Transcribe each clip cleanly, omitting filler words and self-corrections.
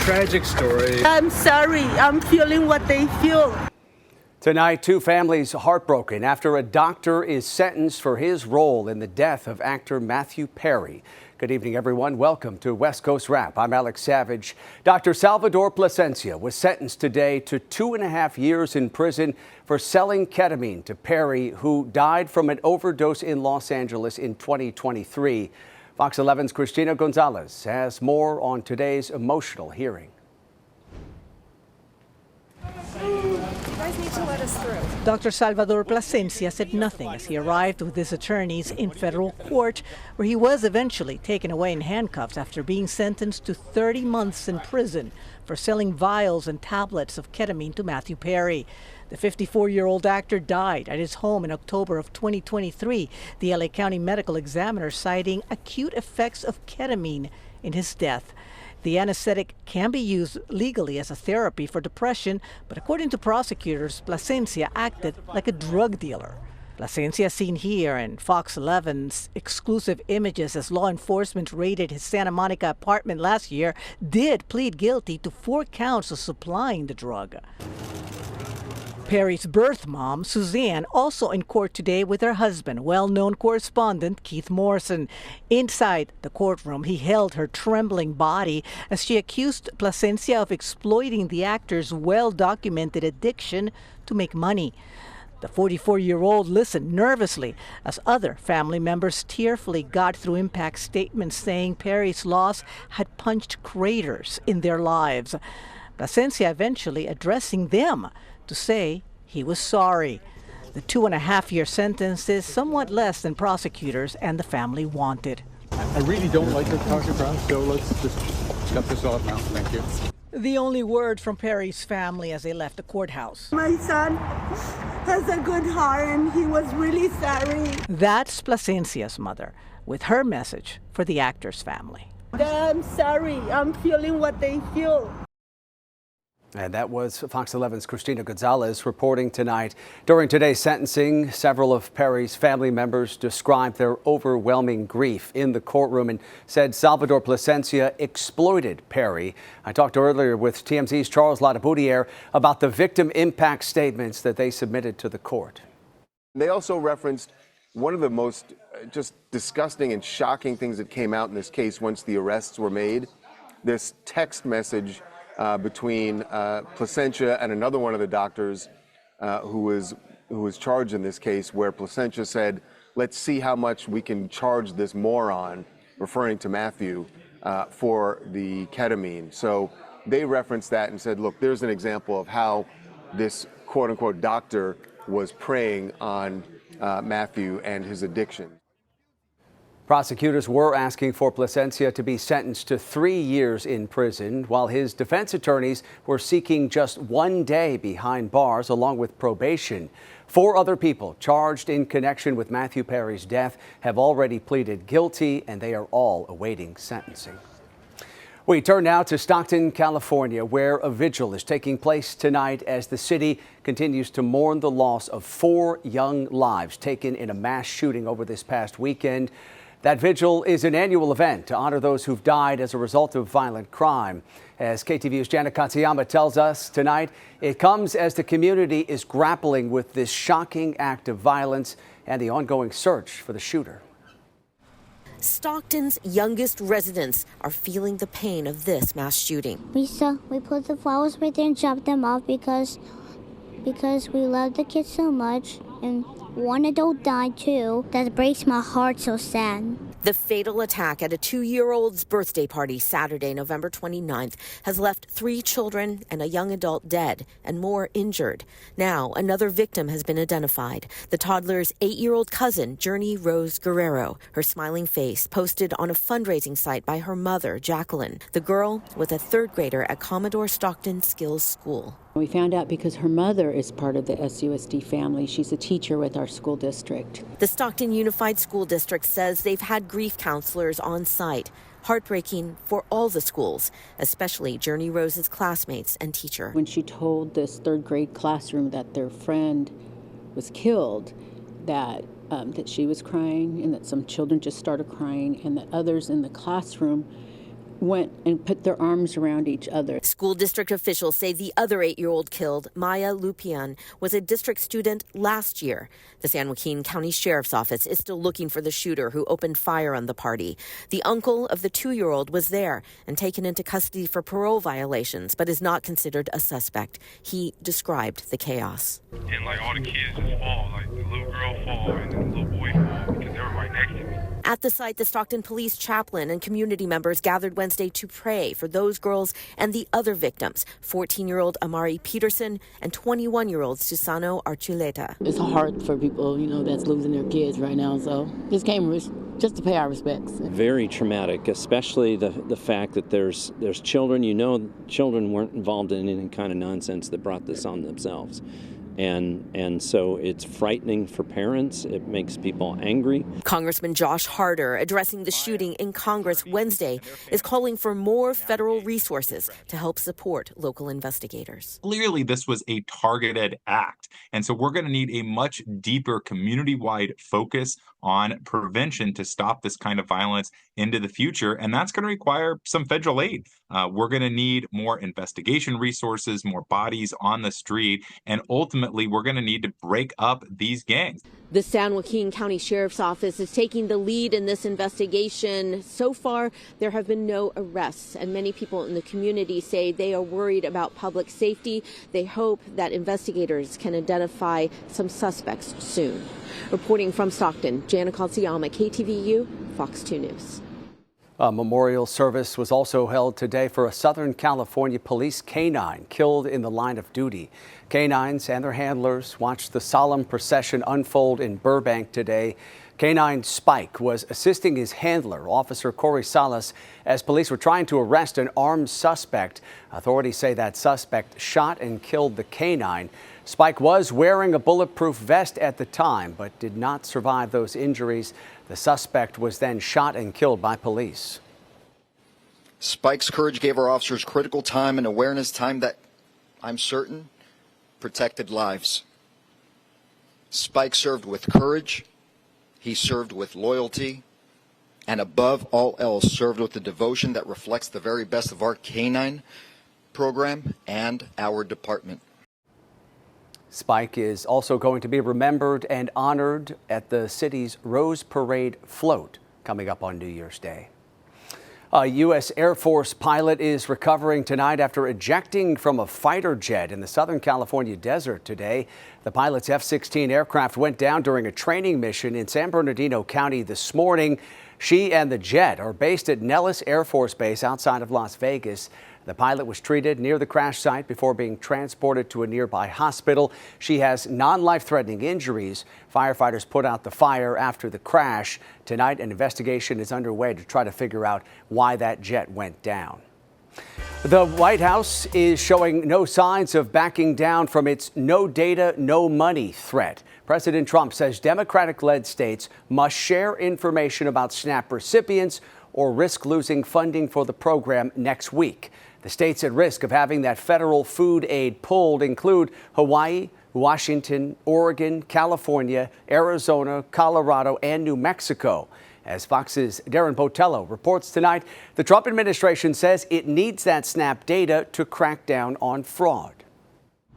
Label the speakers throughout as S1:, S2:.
S1: tragic story.
S2: I'm sorry. I'm feeling what they feel.
S3: Tonight, two families heartbroken after a doctor is sentenced for his role in the death of actor Matthew Perry. Good evening, everyone. Welcome to West Coast Wrap. I'm Alex Savage. Dr. Salvador Plasencia was sentenced today to 2.5 years in prison for selling ketamine to Perry, who died from an overdose in Los Angeles in 2023. Fox 11's Cristina Gonzalez has more on today's emotional hearing.
S4: You guys need to let us through.
S5: Dr. Salvador Plasencia said nothing as he arrived with his attorneys in federal court, where he was eventually taken away in handcuffs after being sentenced to 30 months in prison for selling vials and tablets of ketamine to Matthew Perry. The 54-year-old actor died at his home in October of 2023, the LA County Medical Examiner citing acute effects of ketamine in his death. The anesthetic can be used legally as a therapy for depression, but according to prosecutors, Plasencia acted like a drug dealer. Plasencia, seen here in Fox 11's exclusive images as law enforcement raided his Santa Monica apartment last year, did plead guilty to 4 counts of supplying the drug. Perry's birth mom, Suzanne, also in court today with her husband, well-known correspondent Keith Morrison. Inside the courtroom, he held her trembling body as she accused Plasencia of exploiting the actor's well-documented addiction to make money. The 44-year-old listened nervously as other family members tearfully got through impact statements saying Perry's loss had punched craters in their lives. Plasencia eventually addressing them to say he was sorry. The 2.5-year sentence is somewhat less than prosecutors and the family wanted.
S1: I really don't like to talk about, so let's just cut this off now. Thank you.
S5: The only word from Perry's family as they left the courthouse.
S2: My son has a good heart and he was really sorry.
S5: That's Plasencia's mother with her message for the actor's family.
S2: I'm sorry. I'm feeling what they feel.
S3: And that was Fox 11's Cristina Gonzalez reporting tonight. During today's sentencing, several of Perry's family members described their overwhelming grief in the courtroom and said Salvador Plasencia exploited Perry. I talked earlier with TMZ's Charles Latiboudiere about the victim impact statements that they submitted to the court.
S6: They also referenced one of the most just disgusting and shocking things that came out in this case once the arrests were made. This text message between Plasencia and another one of the doctors who was charged in this case, where Plasencia said, "Let's see how much we can charge this moron," referring to Matthew, for the ketamine. So they referenced that and said, look, there's an example of how this quote-unquote doctor was preying on Matthew and his addiction.
S3: Prosecutors were asking for Plasencia to be sentenced to 3 years in prison, while his defense attorneys were seeking just 1 day behind bars along with probation. 4 other people charged in connection with Matthew Perry's death have already pleaded guilty, and they are all awaiting sentencing. We turn now to Stockton, California, where a vigil is taking place tonight as the city continues to mourn the loss of 4 young lives taken in a mass shooting over this past weekend. That vigil is an annual event to honor those who've died as a result of violent crime. As KTVU's Janet Katsuyama tells us tonight, it comes as the community is grappling with this shocking act of violence and the ongoing search for the shooter.
S4: Stockton's youngest residents are feeling the pain of this mass shooting.
S7: We put the flowers right there and dropped them off because we love the kids so much, and one adult died too. That breaks my heart so sad.
S4: The fatal attack at a 2-year-old's birthday party Saturday, November 29th, has left 3 children and a young adult dead and more injured. Now, another victim has been identified. The toddler's 8-year-old cousin, Journey Rose Guerrero. Her smiling face posted on a fundraising site by her mother, Jacqueline. The girl was a 3rd grader at Commodore Stockton Skills School.
S8: We found out because her mother is part of the SUSD family. She's a teacher with our school district.
S4: The Stockton Unified School District says they've had grief counselors on site. Heartbreaking for all the schools, especially Journey Rose's classmates and teacher.
S8: When she told this 3rd grade classroom that their friend was killed, that she was crying and that some children just started crying and that others in the classroom went and put their arms around each other.
S4: School district officials say the other 8-year-old killed, Maya Lupian, was a district student last year. The San Joaquin County Sheriff's Office is still looking for the shooter who opened fire on the party. The uncle of the 2-year-old was there and taken into custody for parole violations, but is not considered a suspect. He described the chaos.
S9: And like all the kids just fall, like the little girl fall and the little boy fall because they were right next to me.
S4: At the site, the Stockton police chaplain and community members gathered Wednesday to pray for those girls and the other victims, 14-year-old Amari Peterson and 21-year-old Susano Archuleta.
S8: It's hard for people, that's losing their kids right now. So just came just to pay our respects.
S10: Very traumatic, especially the fact that there's children. Children weren't involved in any kind of nonsense that brought this on themselves. And so it's frightening for parents. It makes people angry.
S4: Congressman Josh Harder, addressing the shooting in Congress Wednesday, is calling for more federal resources to help support local investigators.
S11: Clearly, this was a targeted act. And so we're going to need a much deeper community-wide focus on prevention to stop this kind of violence into the future. And that's going to require some federal aid. We're going to need more investigation resources, more bodies on the street, and ultimately we're going to need to break up these gangs.
S4: The San Joaquin County Sheriff's Office is taking the lead in this investigation. So far, there have been no arrests, and many people in the community say they are worried about public safety. They hope that investigators can identify some suspects soon. Reporting from Stockton, Jana Katsuyama, KTVU, Fox 2 News.
S3: A memorial service was also held today for a Southern California police canine killed in the line of duty. Canines and their handlers watched the solemn procession unfold in Burbank today. Canine Spike was assisting his handler, Officer Corey Salas, as police were trying to arrest an armed suspect. Authorities say that suspect shot and killed the canine. Spike was wearing a bulletproof vest at the time, but did not survive those injuries. The suspect was then shot and killed by police.
S12: Spike's courage gave our officers critical time and awareness, time that, I'm certain, protected lives. Spike served with courage, he served with loyalty, and above all else served with the devotion that reflects the very best of our canine program and our department.
S3: Spike is also going to be remembered and honored at the city's Rose Parade float coming up on New Year's Day. A U.S. Air Force pilot is recovering tonight after ejecting from a fighter jet in the Southern California desert today. The pilot's F-16 aircraft went down during a training mission in San Bernardino County this morning. She and the jet are based at Nellis Air Force Base outside of Las Vegas. The pilot was treated near the crash site before being transported to a nearby hospital. She has non-life-threatening injuries. Firefighters put out the fire after the crash. Tonight, an investigation is underway to try to figure out why that jet went down. The White House is showing no signs of backing down from its no data, no money threat. President Trump says Democratic-led states must share information about SNAP recipients or risk losing funding for the program next week. The states at risk of having that federal food aid pulled include Hawaii, Washington, Oregon, California, Arizona, Colorado, and New Mexico. As Fox's Darren Botello reports tonight, the Trump administration says it needs that SNAP data to crack down on fraud.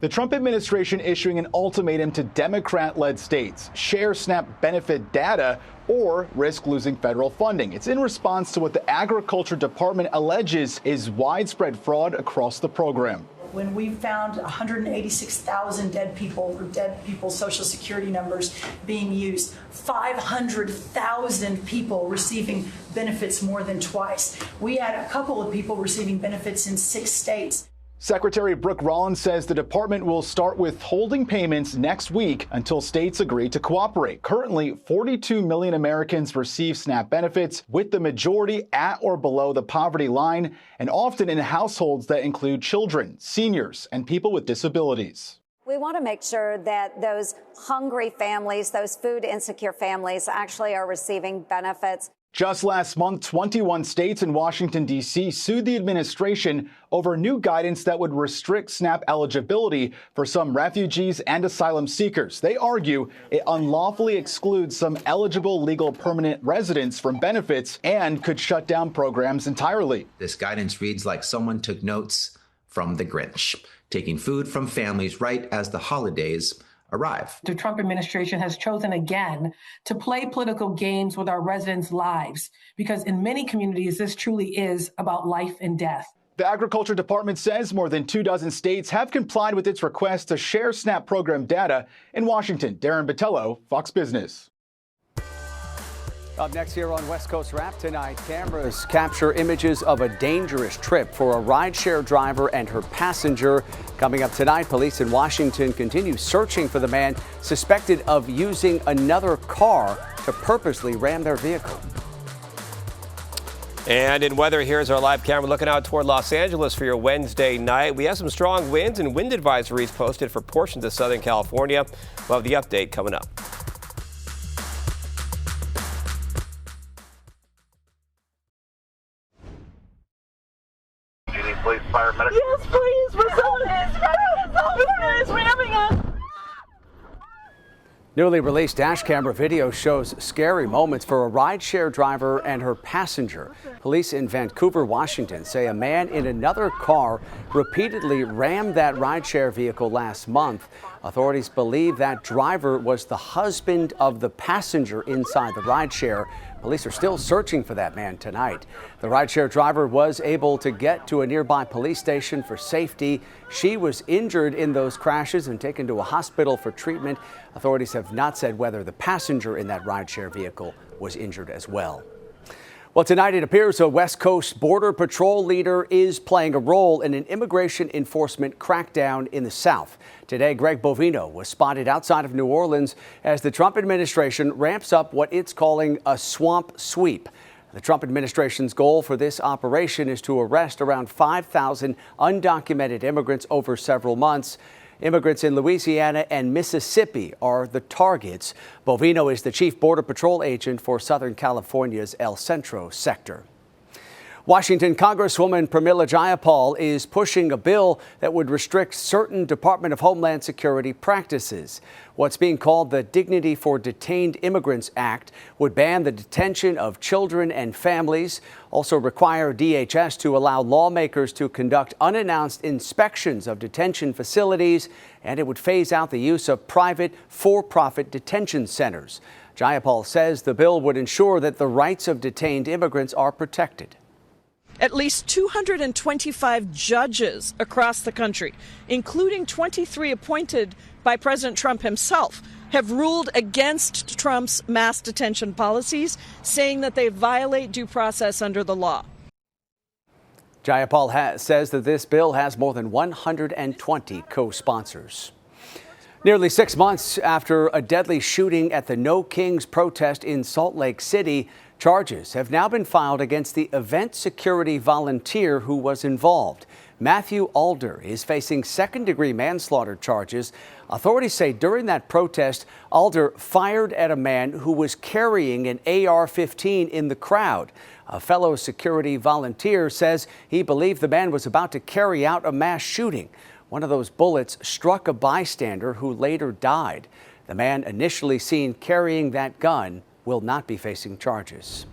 S13: The Trump administration issuing an ultimatum to Democrat-led states: share SNAP benefit data or risk losing federal funding. It's in response to what the Agriculture Department alleges is widespread fraud across the program.
S14: When we found 186,000 dead people, or dead people's Social Security numbers being used, 500,000 people receiving benefits more than twice. We had a couple of people receiving benefits in 6 states.
S13: Secretary Brooke Rollins says the department will start withholding payments next week until states agree to cooperate. Currently, 42 million Americans receive SNAP benefits, with the majority at or below the poverty line, and often in households that include children, seniors, and people with disabilities.
S15: We want to make sure that those hungry families, those food insecure families, actually are receiving benefits.
S13: Just last month, 21 states and Washington, D.C. sued the administration over new guidance that would restrict SNAP eligibility for some refugees and asylum seekers. They argue it unlawfully excludes some eligible legal permanent residents from benefits and could shut down programs entirely.
S16: This guidance reads like someone took notes from the Grinch, taking food from families right as the holidays arrive.
S17: The Trump administration has chosen again to play political games with our residents' lives, because in many communities, this truly is about life and death.
S13: The Agriculture Department says more than 24 states have complied with its request to share SNAP program data. In Washington, Darren Botello, Fox Business.
S3: Up next here on West Coast Wrap tonight, cameras capture images of a dangerous trip for a rideshare driver and her passenger. Coming up tonight, police in Washington continue searching for the man suspected of using another car to purposely ram their vehicle.
S18: And in weather, here's our live camera looking out toward Los Angeles for your Wednesday night. We have some strong winds and wind advisories posted for portions of Southern California. We'll have the update coming up.
S9: Police, fire, medical.
S2: Yes, please. It's ramming us.
S3: Newly released dash camera video shows scary moments for a rideshare driver and her passenger. Police in Vancouver, Washington say a man in another car repeatedly rammed that rideshare vehicle last month. Authorities believe that driver was the husband of the passenger inside the rideshare. Police are still searching for that man tonight. The rideshare driver was able to get to a nearby police station for safety. She was injured in those crashes and taken to a hospital for treatment. Authorities have not said whether the passenger in that rideshare vehicle was injured as well. Well, tonight it appears a West Coast Border Patrol leader is playing a role in an immigration enforcement crackdown in the South. Today, Greg Bovino was spotted outside of New Orleans as the Trump administration ramps up what it's calling a swamp sweep. The Trump administration's goal for this operation is to arrest around 5,000 undocumented immigrants over several months. Immigrants in Louisiana and Mississippi are the targets. Bovino is the chief Border Patrol agent for Southern California's El Centro sector. Washington Congresswoman Pramila Jayapal is pushing a bill that would restrict certain Department of Homeland Security practices. What's being called the Dignity for Detained Immigrants Act would ban the detention of children and families, also require DHS to allow lawmakers to conduct unannounced inspections of detention facilities, and it would phase out the use of private for-profit detention centers. Jayapal says the bill would ensure that the rights of detained immigrants are protected.
S19: At least 225 judges across the country, including 23 appointed by President Trump himself, have ruled against Trump's mass detention policies, saying that they violate due process under the law.
S3: Jayapal says that this bill has more than 120 co-sponsors. Nearly 6 months after a deadly shooting at the No Kings protest in Salt Lake City, charges have now been filed against the event security volunteer who was involved. Matthew Alder is facing second-degree manslaughter charges. Authorities say during that protest, Alder fired at a man who was carrying an AR-15 in the crowd. A fellow security volunteer says he believed the man was about to carry out a mass shooting. One of those bullets struck a bystander who later died. The man initially seen carrying that gun will not be facing charges.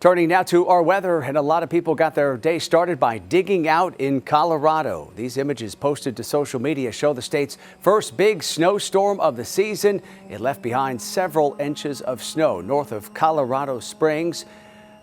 S3: Turning now to our weather, and a lot of people got their day started by digging out in Colorado. These images posted to social media show the state's first big snowstorm of the season. It left behind several inches of snow north of Colorado Springs.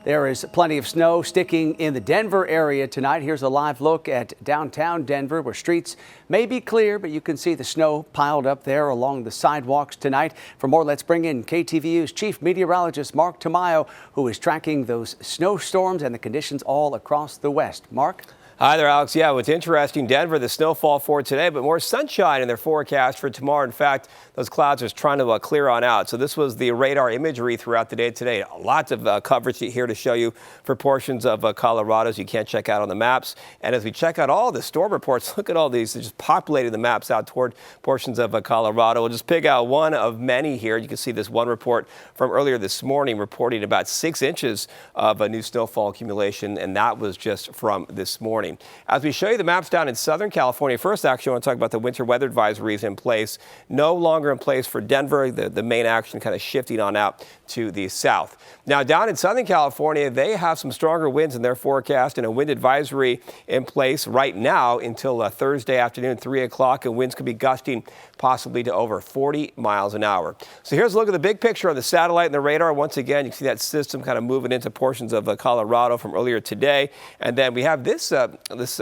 S3: There is plenty of snow sticking in the Denver area tonight. Here's a live look at downtown Denver, where streets may be clear, but you can see the snow piled up there along the sidewalks tonight. For more, let's bring in KTVU's chief meteorologist, Mark Tamayo, who is tracking those snowstorms and the conditions all across the West. Mark?
S18: Hi there, Alex. Yeah, what's interesting, Denver, the snowfall for today, but more sunshine in their forecast for tomorrow. In fact, those clouds are trying to clear on out. So this was the radar imagery throughout the day today. Lots of coverage here to show you for portions of Colorado you can't check out on the maps. And as we check out all the storm reports, look at all these. They're just populating the maps out toward portions of Colorado. We'll just pick out one of many here. You can see this one report from earlier this morning reporting about 6 inches of a new snowfall accumulation, and that was just from this morning. As we show you the maps down in Southern California, first actually I want to talk about the winter weather advisories in place. No longer in place for Denver, the main action kind of shifting on out to the south. Now down in Southern California, they have some stronger winds in their forecast and a wind advisory in place right now until Thursday afternoon, 3 o'clock, and winds could be gusting possibly to over 40 miles an hour. So here's a look at the big picture on the satellite and the radar. Once again, you can see that system kind of moving into portions of Colorado from earlier today. And then we have this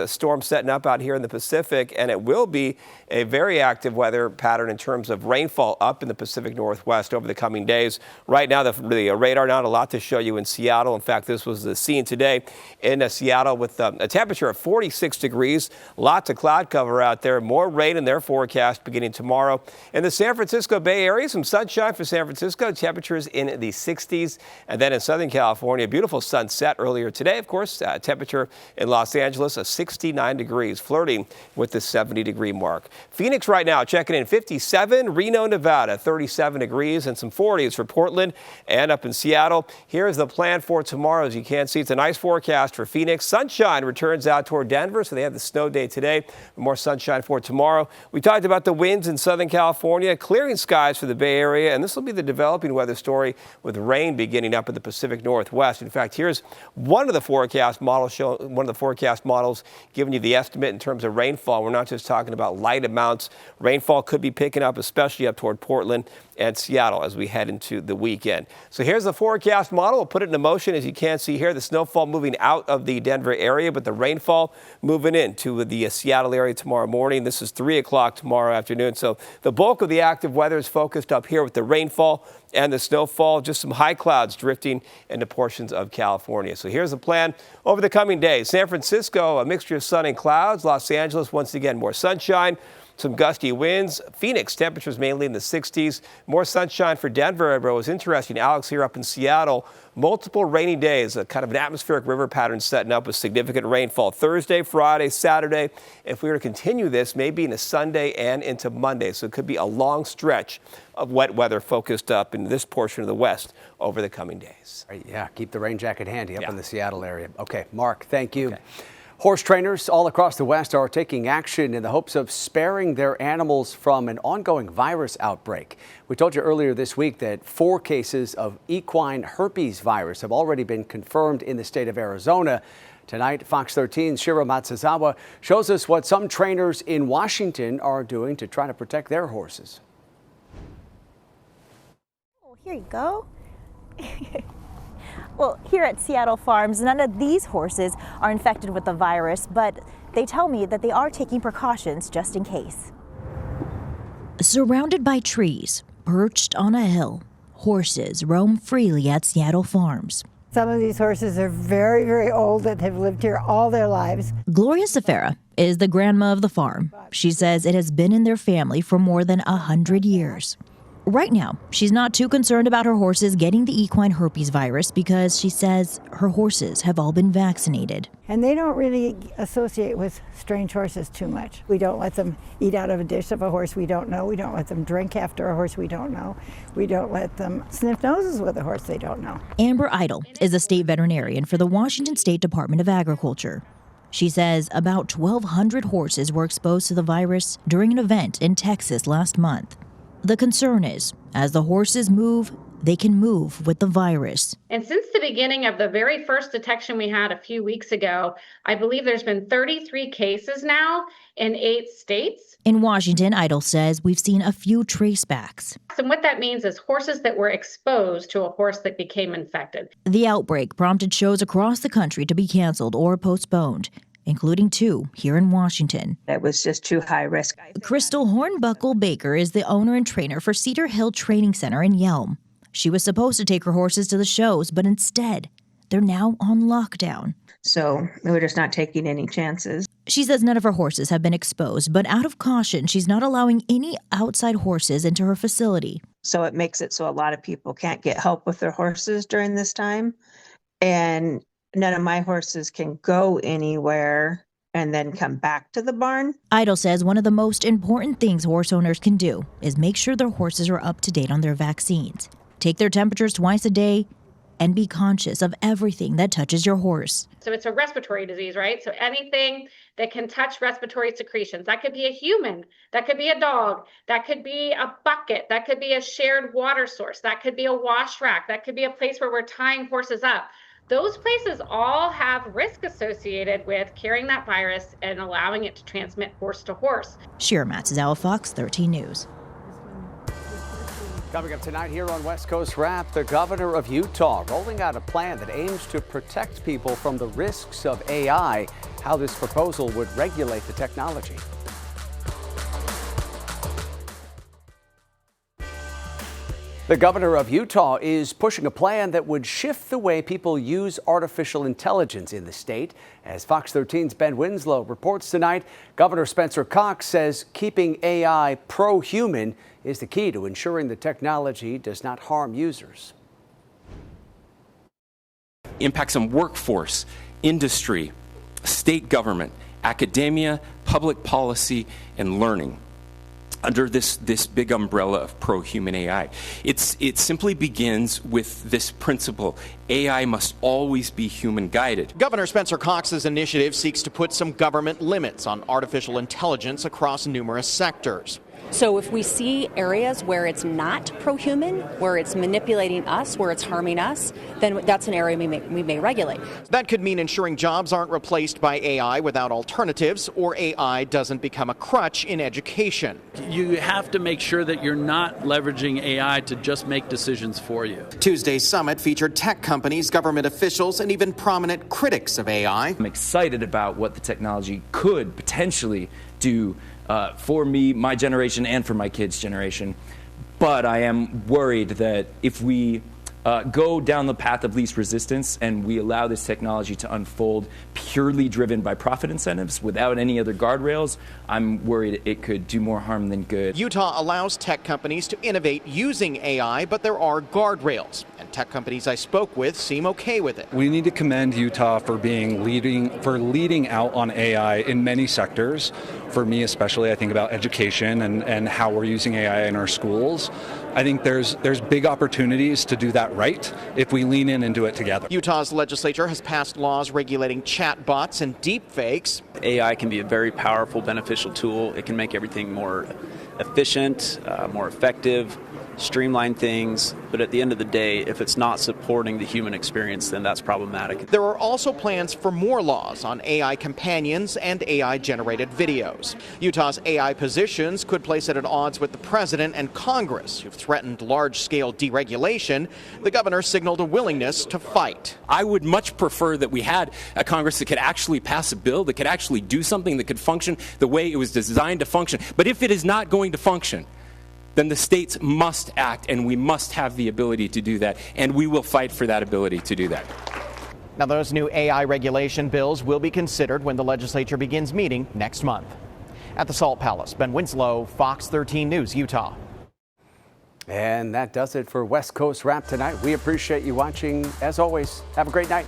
S18: storm setting up out here in the Pacific, and it will be a very active weather pattern in terms of rainfall up in the Pacific Northwest over the coming days. Right now, the radar, not a lot to show you in Seattle. In fact, this was the scene today in Seattle with a temperature of 46 degrees. Lots of cloud cover out there. More rain in their forecast beginning tomorrow. In the San Francisco Bay Area, some sunshine for San Francisco. Temperatures in the 60s. And then in Southern California, beautiful sunset earlier today. Of course, temperature in Los Angeles of 69 degrees, flirting with the 70-degree mark. Phoenix right now checking in 57. Reno, Nevada, 37 degrees and some 40s for Portland and up in Seattle. Here's the plan for tomorrow. As you can see, it's a nice forecast for Phoenix. Sunshine returns out toward Denver, so they have the snow day today. More sunshine for tomorrow. We talked about the winds in Southern California, clearing skies for the Bay Area, and this will be the developing weather story with rain beginning up in the Pacific Northwest. In fact, here's one of the forecast models giving you the estimate in terms of rainfall. We're not just talking about light amounts. Rainfall could be picking up, especially up toward Portland and Seattle as we head into the weekend. So here's the forecast model. We'll put it into motion. As you can see here, the snowfall moving out of the Denver area, but the rainfall moving into the Seattle area tomorrow morning. This is 3 o'clock tomorrow afternoon. So the bulk of the active weather is focused up here with the rainfall and the snowfall, just some high clouds drifting into portions of California. So here's the plan over the coming days. San Francisco, a mixture of sun and clouds. Los Angeles, once again, more sunshine. Some gusty winds. Phoenix, temperatures mainly in the 60s. More sunshine for Denver. But it was interesting, Alex, here up in Seattle, multiple rainy days, a kind of an atmospheric river pattern setting up with significant rainfall Thursday, Friday, Saturday. If we were to continue this, maybe into Sunday and into Monday. So it could be a long stretch of wet weather focused up in this portion of the West over the coming days.
S3: Right, yeah, keep the rain jacket handy up in the Seattle area. Okay, Mark, thank you. Okay. Horse trainers all across the West are taking action in the hopes of sparing their animals from an ongoing virus outbreak. We told you earlier this week that 4 cases of equine herpes virus have already been confirmed in the state of Arizona. Tonight, Fox 13's Shiro Matsuzawa shows us what some trainers in Washington are doing to try to protect their horses.
S20: Oh, here you go. Well, here at Seattle Farms, none of these horses are infected with the virus, but they tell me that they are taking precautions just in case.
S21: Surrounded by trees, perched on a hill, horses roam freely at Seattle Farms.
S22: Some of these horses are very, very old that have lived here all their lives.
S21: Gloria Safara is the grandma of the farm. She says it has been in their family for more than 100 years. Right now, she's not too concerned about her horses getting the equine herpes virus because she says her horses have all been vaccinated.
S22: And they don't really associate with strange horses too much. We don't let them eat out of a dish of a horse we don't know. We don't let them drink after a horse we don't know. We don't let them sniff noses with a horse they don't know.
S21: Amber Idle is a state veterinarian for the Washington State Department of Agriculture. She says about 1,200 horses were exposed to the virus during an event in Texas last month. The concern is, as the horses move, they can move with the virus.
S23: And since the beginning of the very first detection we had a few weeks ago, I believe there's been 33 cases now in 8 states.
S21: In Washington, Idle says we've seen a few tracebacks.
S23: And what that means is horses that were exposed to a horse that became infected.
S21: The outbreak prompted shows across the country to be canceled or postponed, including 2 here in Washington.
S24: It was just too high risk.
S21: Crystal Hornbuckle Baker is the owner and trainer for Cedar Hill Training Center in Yelm. She was supposed to take her horses to the shows, but instead, they're now on lockdown.
S1: So we're just not taking any chances.
S21: She says none of her horses have been exposed, but out of caution, she's not allowing any outside horses into her facility.
S1: So it makes it so a lot of people can't get help with their horses during this time. And none of my horses can go anywhere and then come back to the barn.
S21: Idle says one of the most important things horse owners can do is make sure their horses are up to date on their vaccines. Take their temperatures twice a day and be conscious of everything that touches your horse.
S23: So it's a respiratory disease, right? So anything that can touch respiratory secretions, that could be a human, that could be a dog, that could be a bucket, that could be a shared water source, that could be a wash rack, that could be a place where we're tying horses up. Those places all have risk associated with carrying that virus and allowing it to transmit horse to horse.
S21: Shira Matsuzawa, Fox 13 News.
S3: Coming up tonight here on West Coast Wrap, the governor of Utah rolling out a plan that aims to protect people from the risks of AI, how this proposal would regulate the technology. The governor of Utah is pushing a plan that would shift the way people use artificial intelligence in the state. As Fox 13's Ben Winslow reports tonight, Governor Spencer Cox says keeping AI pro-human is the key to ensuring the technology does not harm users.
S5: Impacts on workforce, industry, state government, academia, public policy, and learning. Under this big umbrella of pro-human AI. It simply begins with this principle: AI must always be human-guided.
S6: Governor Spencer Cox's initiative seeks to put some government limits on artificial intelligence across numerous sectors.
S24: So if we see areas where it's not pro-human, where it's manipulating us, where it's harming us, then that's an area we may regulate.
S6: That could mean ensuring jobs aren't replaced by AI without alternatives, or AI doesn't become a crutch in education.
S25: You have to make sure that you're not leveraging AI to just make decisions for you.
S6: Tuesday's summit featured tech companies, government officials, and even prominent critics of AI.
S26: I'm excited about what the technology could potentially do for me, my generation, and for my kids' generation. But I am worried that if we go down the path of least resistance and we allow this technology to unfold purely driven by profit incentives without any other guardrails, I'm worried it could do more harm than good.
S6: Utah allows tech companies to innovate using AI, but there are guardrails. And tech companies I spoke with seem okay with it.
S27: We need to commend Utah for leading out on AI in many sectors. For me especially, I think about education and how we're using AI in our schools. I think there's big opportunities to do that right if we lean in and do it together.
S6: Utah's legislature has passed laws regulating chatbots and deepfakes.
S28: AI can be a very powerful, beneficial tool. It can make everything more efficient, more effective, streamline things, but at the end of the day, if it's not supporting the human experience, then that's problematic.
S6: There are also plans for more laws on AI companions and AI-generated videos. Utah's AI positions could place it at odds with the president and Congress, who've threatened large-scale deregulation. The governor signaled a willingness to fight.
S5: I would much prefer that we had a Congress that could actually pass a bill, that could actually do something that could function the way it was designed to function. But if it is not going to function, then the states must act, and we must have the ability to do that, and we will fight for that ability to do that.
S6: Now, those new AI regulation bills will be considered when the legislature begins meeting next month. At the Salt Palace, Ben Winslow, Fox 13 News, Utah.
S3: And that does it for West Coast Wrap tonight. We appreciate you watching. As always, have a great night.